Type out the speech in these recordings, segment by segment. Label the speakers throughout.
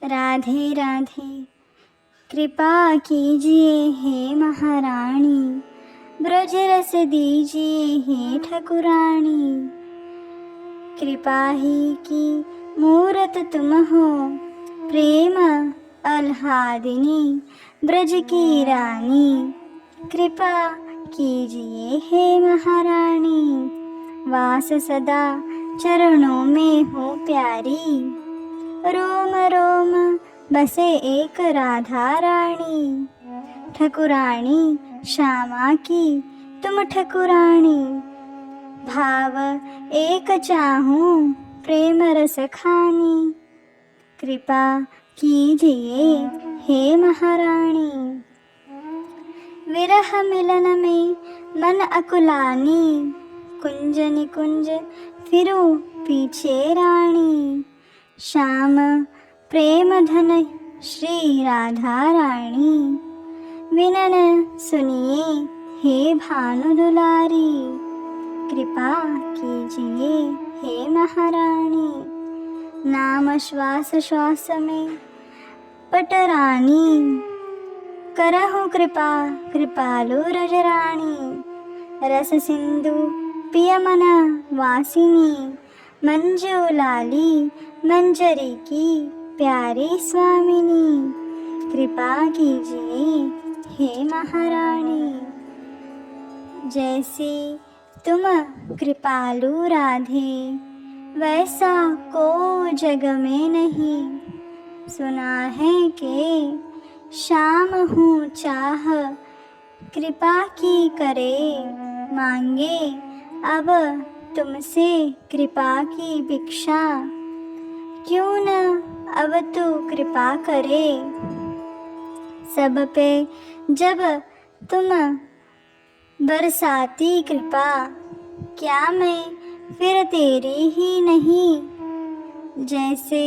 Speaker 1: राधे राधे। कृपा कीजिए हे महारानी, ब्रज रस दीजिए हे ठकुरानी। कृपा ही की मूरत तुम हो, प्रेम आह्लादिनी, ब्रज की रानी। कृपा कीजिए हे महारानी, वास सदा चरणों में हो प्यारी। रोम रोम बसे एक राधा रानी, ठकुरानी श्यामा की तुम ठकुरानी। भाव एक चाहूं प्रेम रस खानी, कृपा कीजिए हे महारानी। विरह मिलन में मन अकुलानी, कुंज निकुंज फिरूं पीछे रानी। श्याम प्रेम धन श्री राधा रानी, विनन सुनिए हे भानु दुलारी। कृपा कीजिए हे महारानी, नाम श्वास श्वास में पटरानी। करहु कृपा कृपालु रजरानी, रस सिंधु पिय मन वासिनी। मंजू लाली मंजरी की प्यारी स्वामिनी, कृपा कीजिए हे महारानी। जैसी तुम कृपालु राधे, वैसा को जग में नहीं। सुना है कि श्याम हूँ चाह, कृपा की करे मांगे अब तुमसे कृपा की भिक्षा। क्यों न अब तू कृपा करे सब पे, जब तुम बरसाती कृपा। क्या मैं फिर तेरी ही नहीं, जैसे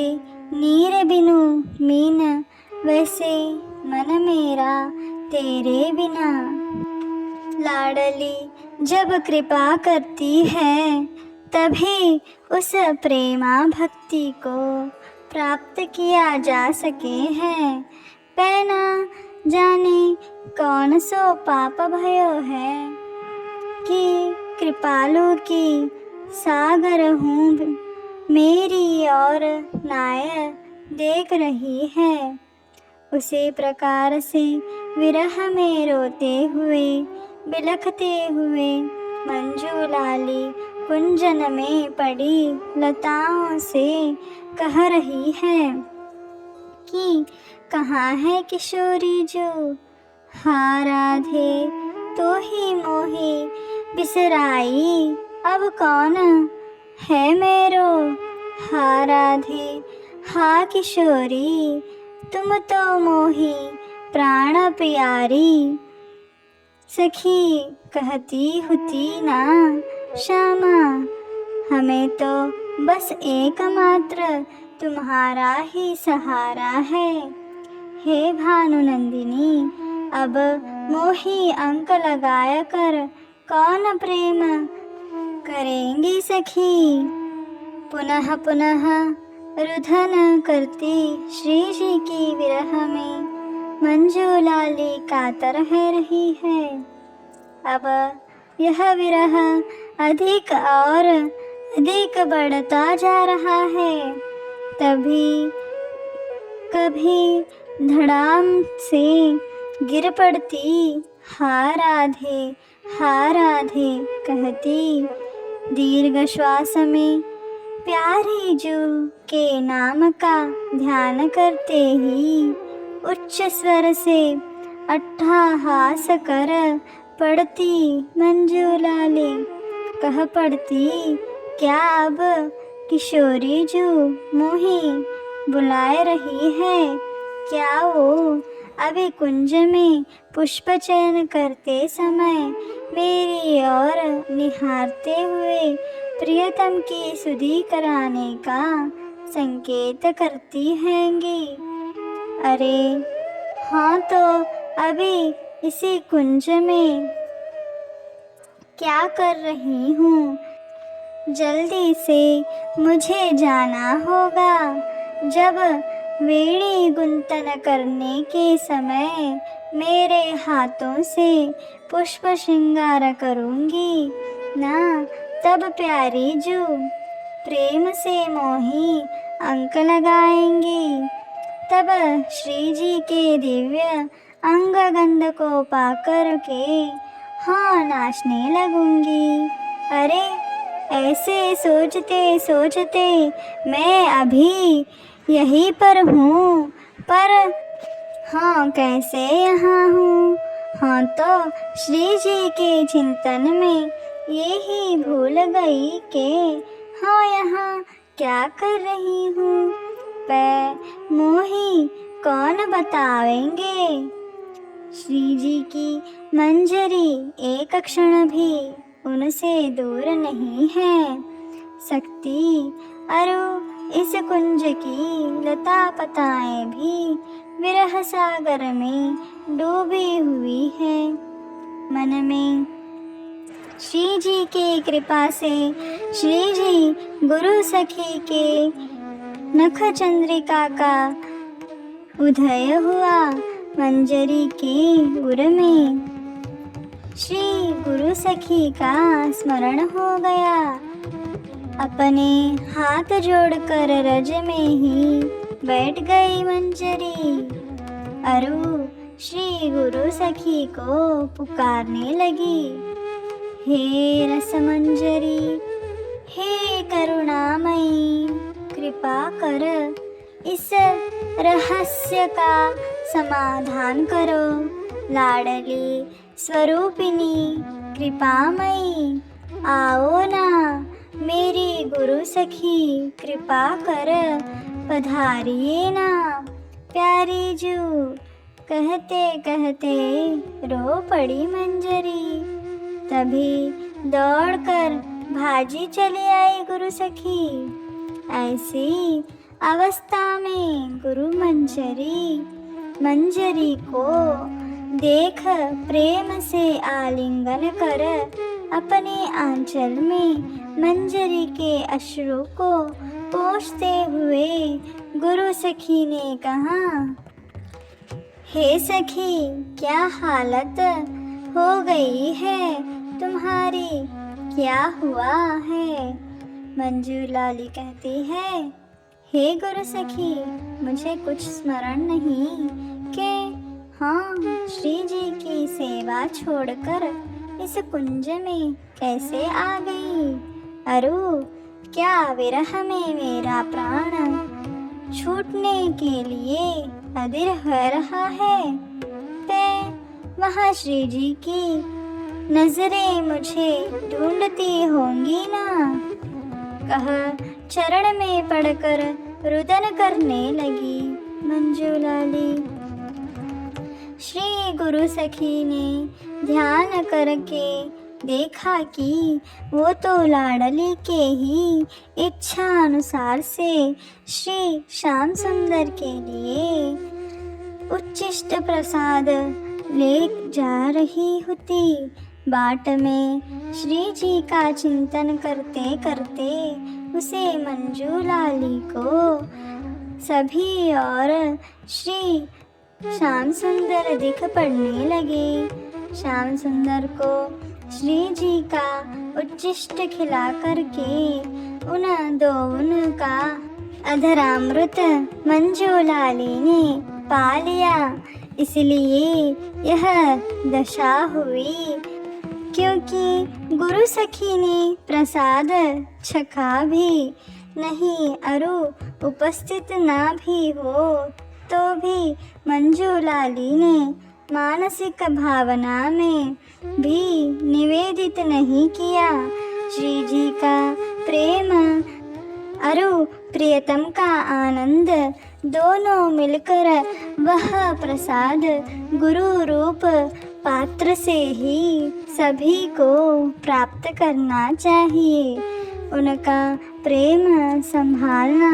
Speaker 1: नीर बिनु मीन, वैसे मन मेरा तेरे बिना। लाडली जब कृपा करती है, तभी उस प्रेमा भक्ति को प्राप्त किया जा सके है। पैना जाने कौन सो पाप भयो है, कि कृपालु की सागर हूँ मेरी और नाय देख रही है। उसी प्रकार से विरह में रोते हुए बिलखते हुए मंजू लाली कुंजन में पड़ी लताओं से कह रही है कि कहाँ है किशोरी जो। हा राधे तो ही मोही बिसराई, अब कौन है मेरो। हा राधे हा किशोरी, तुम तो मोही प्राण प्यारी। सखी कहती होती ना श्यामा, हमें तो बस एकमात्र तुम्हारा ही सहारा है। हे भानुनंदिनी, अब मोही अंक लगाया कर कौन प्रेम करेंगी सखी। पुनः पुनः रुदन करती श्री जी की विरह में मंजू लाली कातर है रही है। अब यह विरह अधिक और अधिक बढ़ता जा रहा है। तभी कभी धड़ाम से गिर पड़ती, हा राधे कहती दीर्घ श्वास में प्यारी जू के नाम का ध्यान करते ही उच्च स्वर से अट्टहास कर पड़ती मंजू लाली। कह पड़ती, क्या अब किशोरी जू मोही बुलाए रही है। क्या वो अभी कुंज में पुष्प चयन करते समय मेरी ओर निहारते हुए प्रियतम की सुधि कराने का संकेत करती हैंगी। अरे हाँ, तो अभी इसी कुंज में क्या कर रही हूँ। जल्दी से मुझे जाना होगा। जब वेणी गुंतन करने के समय मेरे हाथों से पुष्प श्रृंगार करूंगी ना, तब प्यारी जो प्रेम से मोही अंक लगाएंगी, तब श्री जी के दिव्य अंग गंध को पाकर के हाँ नाचने लगूंगी। अरे ऐसे सोचते सोचते मैं अभी यहीं पर हूँ, पर हाँ कैसे यहाँ हूँ। हाँ तो श्री जी के चिंतन में ये ही भूल गई कि हाँ यहाँ क्या कर रही हूँ। पै मोही कौन बतावेंगे। श्री जी की मंजरी एक क्षण भी उनसे दूर नहीं है सकती। अरु इस कुंज की लता पताएं भी विरह सागर में डूबी हुई है। मन में श्री जी की कृपा से श्री जी गुरु सखी के नख चंद्रिका का उदय हुआ। मंजरी के उर में श्री गुरु सखी का स्मरण हो गया। अपने हाथ जोड़कर रज में ही बैठ गई मंजरी। अरु श्री गुरु सखी को पुकारने लगी, हे रस मंजरी, हे करुणामयी, कृपा कर इस रहस्य का समाधान करो। लाडली स्वरूपिणी कृपामयी, आओ ना मेरी गुरु सखी, कृपा कर पधारिए ना। प्यारी जू कहते कहते रो पड़ी मंजरी। तभी दौड़कर भाजी चली आई गुरु सखी। ऐसी अवस्था में गुरु मंजरी को देख प्रेम से आलिंगन कर अपने आंचल में मंजरी के अश्रु को पोंछते हुए गुरु सखी ने कहा, हे सखी, क्या हालत हो गई है तुम्हारी, क्या हुआ है। मंजू लाली कहती है, हे गुरु सखी, मुझे कुछ स्मरण नहीं कि हाँ श्री जी की सेवा छोड़कर इस कुंज में कैसे आ गई। अरु क्या विरह में मेरा प्राण छूटने के लिए अधीर हो रहा है। वहाँ श्री जी की नजरें मुझे ढूंढती होंगी ना। कह चरण में पड़कर रुदन करने लगी मंजू लाली। श्री गुरु सखी ने ध्यान करके देखा कि वो तो लाडली के ही इच्छा अनुसार से श्री श्याम सुंदर के लिए उच्चिष्ट प्रसाद ले जा रही होती। बाट में श्री जी का चिंतन करते करते उसे मंजू लाली को सभी और श्री श्याम सुंदर दिख पड़ने लगे। श्याम सुंदर को श्री जी का उच्चिष्ट खिला करके उन दोनों का अधरामृत मंजू लाली ने पा लिया। इसलिए यह दशा हुई क्योंकि गुरु सखी ने प्रसाद छका भी नहीं, अरु उपस्थित ना भी हो तो भी मंजू लाली ने मानसिक भावना में भी निवेदित नहीं किया। श्री जी का प्रेम अरु प्रियतम का आनंद दोनों मिलकर वह प्रसाद गुरु रूप पात्र से ही सभी को प्राप्त करना चाहिए। उनका प्रेम संभालना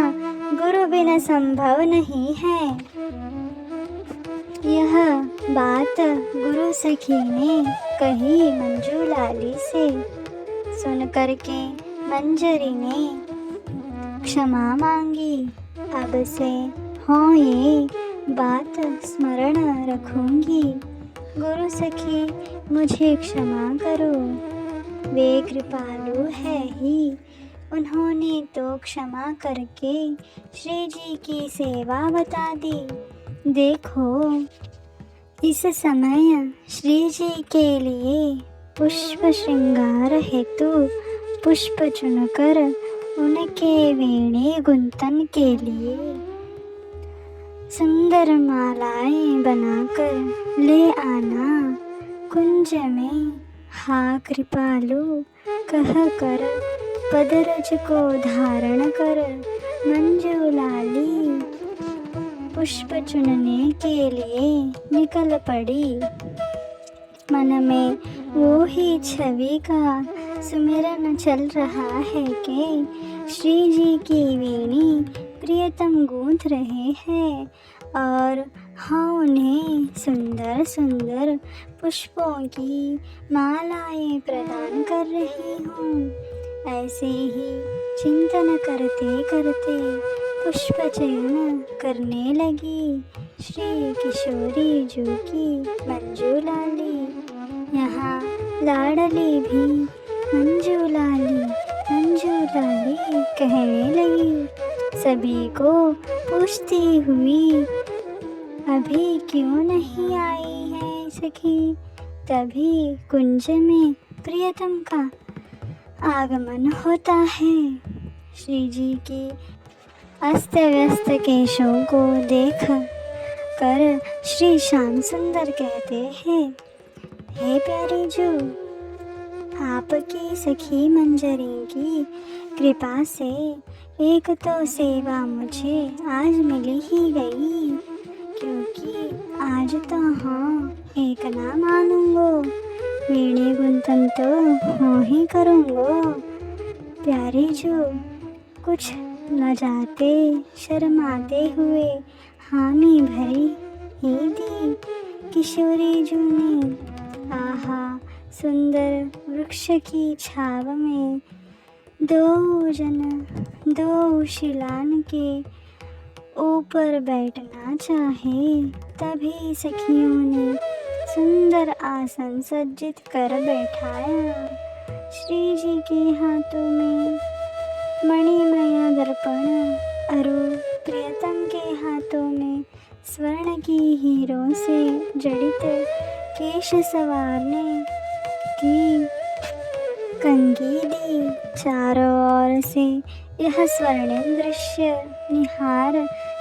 Speaker 1: गुरु बिना संभव नहीं है। यह बात गुरु सखी ने कही मंजू लाली से। सुन करके मंजरी ने क्षमा मांगी। अब से हाँ, ये बात स्मरण रखूंगी। गुरु सखी, मुझे क्षमा करो। वे कृपालु है ही, उन्होंने तो क्षमा करके श्री जी की सेवा बता दी। देखो, इस समय श्री जी के लिए पुष्प श्रृंगार हेतु पुष्प चुनकर उनके वीणे गुंथन के लिए सुंदर मालाएं बनाकर ले आना कुंज में। हा कृपालु कह कर पदरज को धारण कर मंजूलाली पुष्प चुनने के लिए निकल पड़ी। मन में वो ही छवि का सुमिरन चल रहा है कि श्री जी की वीणी प्रियतम गूंथ रहे हैं और हाँ, उन्हें सुंदर सुंदर पुष्पों की मालाएं प्रदान कर रही हूँ। ऐसे ही चिंतन करते करते पुष्प चयन करने लगी श्री किशोरी जू की मंजूलाली। यहाँ लाडली भी मंजूलाली मंजूलाली कहने लगी। सभी को पूछती हुई, अभी क्यों नहीं आई है सखी? तभी कुंज में प्रियतम का आगमन होता है। श्री जी की अस्त व्यस्त केशों को देख कर श्री श्याम सुंदर कहते हैं, हे प्यारी जू, आपकी सखी मंजरी की कृपा से एक तो सेवा मुझे आज मिली ही गई, क्योंकि आज तो हाँ एक ना मानूंगो, वीणे गुंथन तो हाँ ही करूँगो। प्यारी जू, कुछ लजाते शर्माते हुए हामी भरी ही दी किशोरी जू ने। आहा, सुंदर वृक्ष की छाव में दो शिलान के ऊपर बैठना चाहे, तभी सखियों ने सुंदर आसन सज्जित कर बैठाया। श्री जी के हाथों में मणिमय दर्पण अरु प्रियतम के हाथों में स्वर्ण की हीरों से जड़ित केश संवारने की कंघी दी। चारों ओर से यह स्वर्णिम दृश्य निहार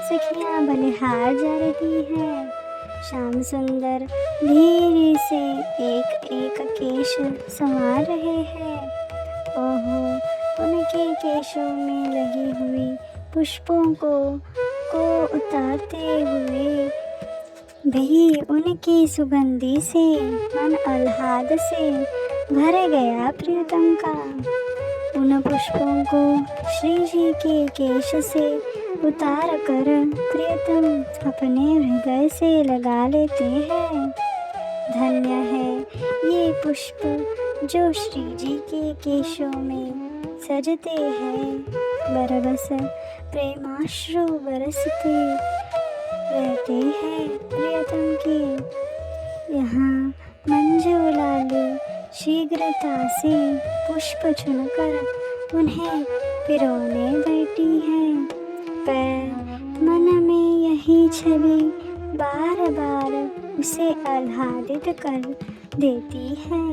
Speaker 1: सखियां बलिहार जा रही है। श्याम सुंदर धीरे से एक एक केश संवार रहे हैं। ओहो, उनके केशों में लगी हुई पुष्पों को उतारते हुए भी उनकी सुगंधी से मन आह्लाद से भर गया प्रियतम का। उन पुष्पों को श्री जी के केश से उतार कर प्रियतम अपने हृदय से लगा लेते हैं। धन्य है ये पुष्प जो श्री जी के केशों में सजते हैं। बरबस प्रेमाश्रु बरसते रहते हैं प्रियतम के। यहाँ मंजूलाली शीघ्रता से पुष्प चुनकर उन्हें पिरोने बैठी है, पर मन में यही छवि बार बार उसे आह्लादित कर देती है।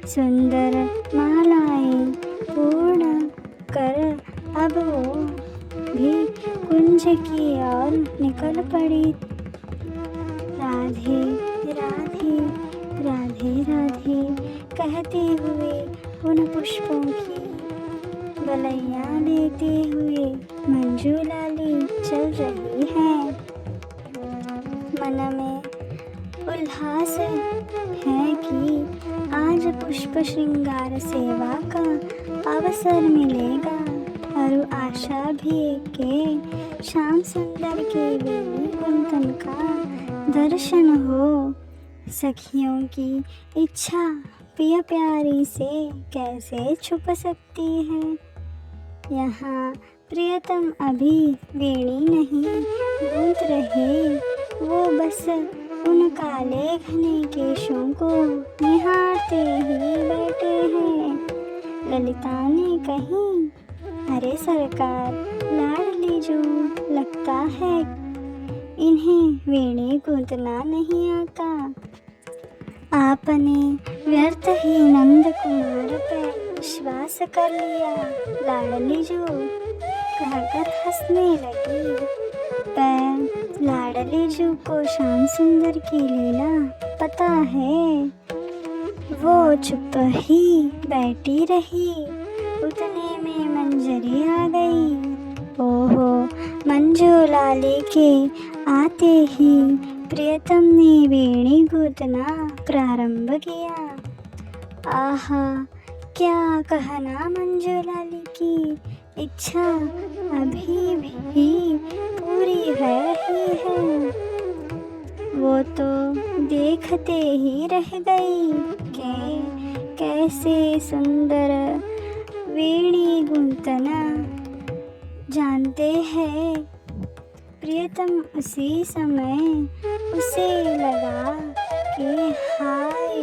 Speaker 1: सुंदर मालाएं पूर्ण कर अब वो भी कुंज की ओर निकल पड़ी। राधे राधे राधे राधे कहते हुए उन पुष्पों की बलैया लेते हुए मंजूलाली चल रही है। मन में उल्लास है कि आज पुष्प श्रृंगार सेवा का अवसर मिलेगा और आशा भी के श्याम सुंदर के वीणे गुंथन का दर्शन हो। सखियों की इच्छा प्रिय प्यारी से कैसे छुप सकती है। यहाँ प्रियतम अभी वीणी नहीं गूंथ रहे, वो बस उन काले घने केशों को निहारते ही बैठे हैं। ललिता ने कही, अरे सरकार, लाडली जो लगता है इन्हें वीणे गूंथना नहीं आता। आपने व्यर्थ ही नंद कुमार पर विश्वास कर लिया, लाडली जो कहकर हंसने लगी। पर लाडली जो को श्याम सुंदर की लीला पता है, वो चुप ही बैठी रही। उतने में मंजरी आ गई। ओहो, मंजू लाली के आते ही प्रियतम ने वीणी गूंथना प्रारंभ किया। आहा, क्या कहना, मंजू लाली की इच्छा अभी भी पूरी हो रही है। वो तो देखते ही रह गई कि कैसे सुंदर वीणी गूंथना जानते हैं। प्रियतम उसी समय उसे लगा कि हाय,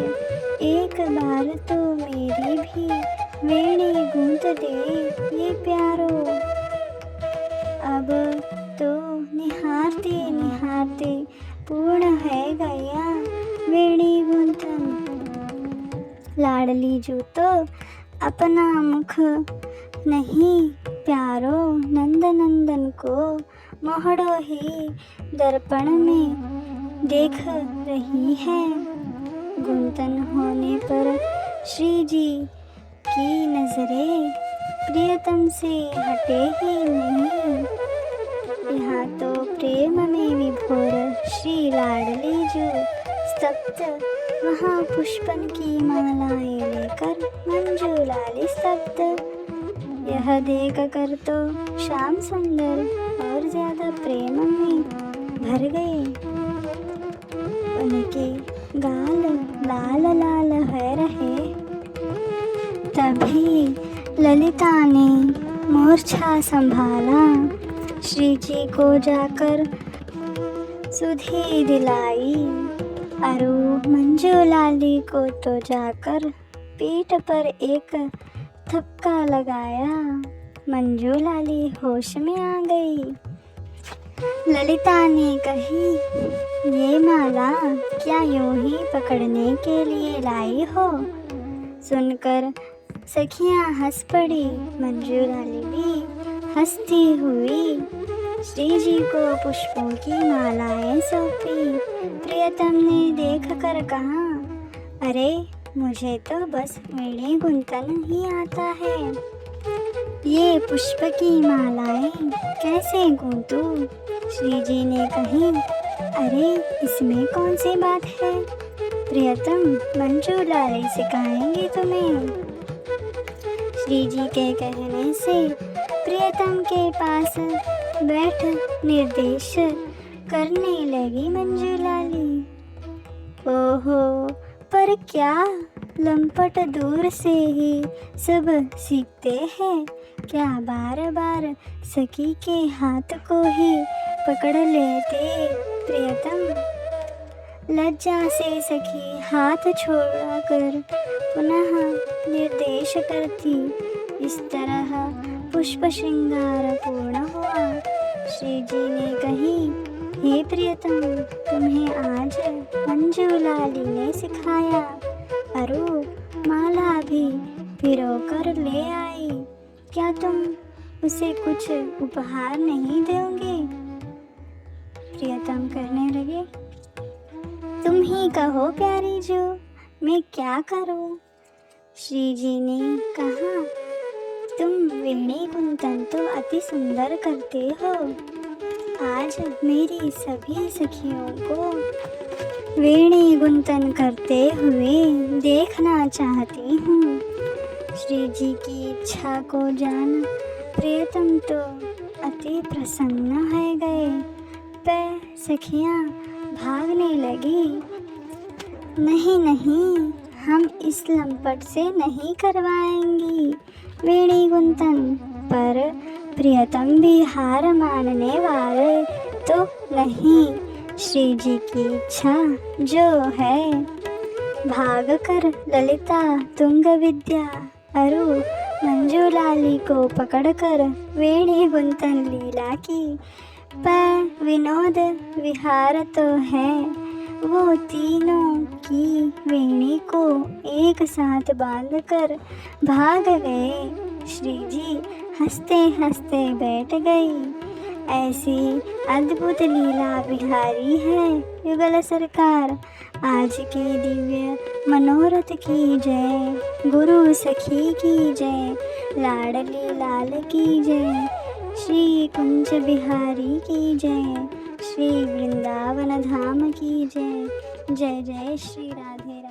Speaker 1: एक बार तो मेरी भी वीणी गूंथ दे ये प्यारो। अब तो निहारते निहारते पूर्ण है गया वीणी गूंथन। लाडली जो तो अपना मुख नहीं प्यारो नंद नंदन को मोहड़ो ही दर्पण में देख रही है। गुंतन होने पर श्री जी की नजरें प्रियतम से हटे ही नहीं। यहाँ तो प्रेम में विभोर श्री लाडली जो स्तब्ध, वहाँ पुष्पन की मालाएं लेकर मंजू लाली स्तब्ध। यह देख कर तो श्याम सुंदर और ज्यादा प्रेम में भर गए। उनके गाल लाल लाल हो रहे। तभी ललिता ने मोर्छा संभाला, श्री जी को जाकर सुधि दिलाई। अरु मंजू लाली को तो जाकर पीठ पर एक थपका लगाया। मंजू लाली होश में आ गई। ललिता ने कही, ये माला क्या यूं ही पकड़ने के लिए लाई हो? सुनकर सखियां हंस पड़ी। मंजू लाली भी हंसती हुई श्री जी को पुष्पों की मालाएं सौंपी। प्रियतम ने देख कर कहा, अरे मुझे तो बस वीणे गुंथन ही आता है, ये पुष्प की मालाएं कैसे गूंथूं? श्री जी ने कही, अरे इसमें कौन सी बात है, प्रियतम मंजू लाली सिखाएंगे तुम्हें। श्री जी के कहने से प्रियतम के पास बैठ निर्देश करने लगी मंजू लाली। ओहो, पर क्या लंपट दूर से ही सब सीखते हैं, क्या बार बार सखी के हाथ को ही पकड़ लेते प्रियतम। लज्जा से सखी हाथ छोड़कर पुनः निर्देश करती। इस तरह पुष्प श्रृंगार पूर्ण हुआ। श्री जी ने कही, हे प्रियतम, तुम्हें आज मंजू लाली ने सिखाया। अरु माला भी पिरो कर ले आई, क्या तुम उसे कुछ उपहार नहीं दोगे? प्रियतम कहने लगे, तुम ही कहो प्यारी जो, मैं क्या करूं? श्री जी ने कहा, तुम वीणे गुंथन तो अति सुंदर करते हो। आज मेरी सभी सखियों को वीणे गुंथन करते हुए देखना चाहती हूँ। श्री जी की इच्छा को जान प्रियतम तो अति प्रसन्न हो गए। पर सखियाँ भागने लगी। नहीं नहीं, हम इस लंपट से नहीं करवाएंगी वीणे गुंथन। पर प्रियतम भी हार मानने वाले तो नहीं, श्री जी की इच्छा जो है। भाग कर ललिता तुंग विद्या अरु मंजूलाली को पकड़कर वेणी गुंतन लीला की, पर विनोद विहार तो है। वो तीनों की वेणी को एक साथ बांधकर भाग गए। श्री जी हंसते हंसते बैठ गई। ऐसी अद्भुत लीला बिहारी है युगल सरकार। आज के दिव्य मनोरथ की जय, गुरु सखी की जय, लाडली लाल की जय, श्री कुंज बिहारी की जय, श्री वृंदावन धाम की जय। जय जय श्री राधे।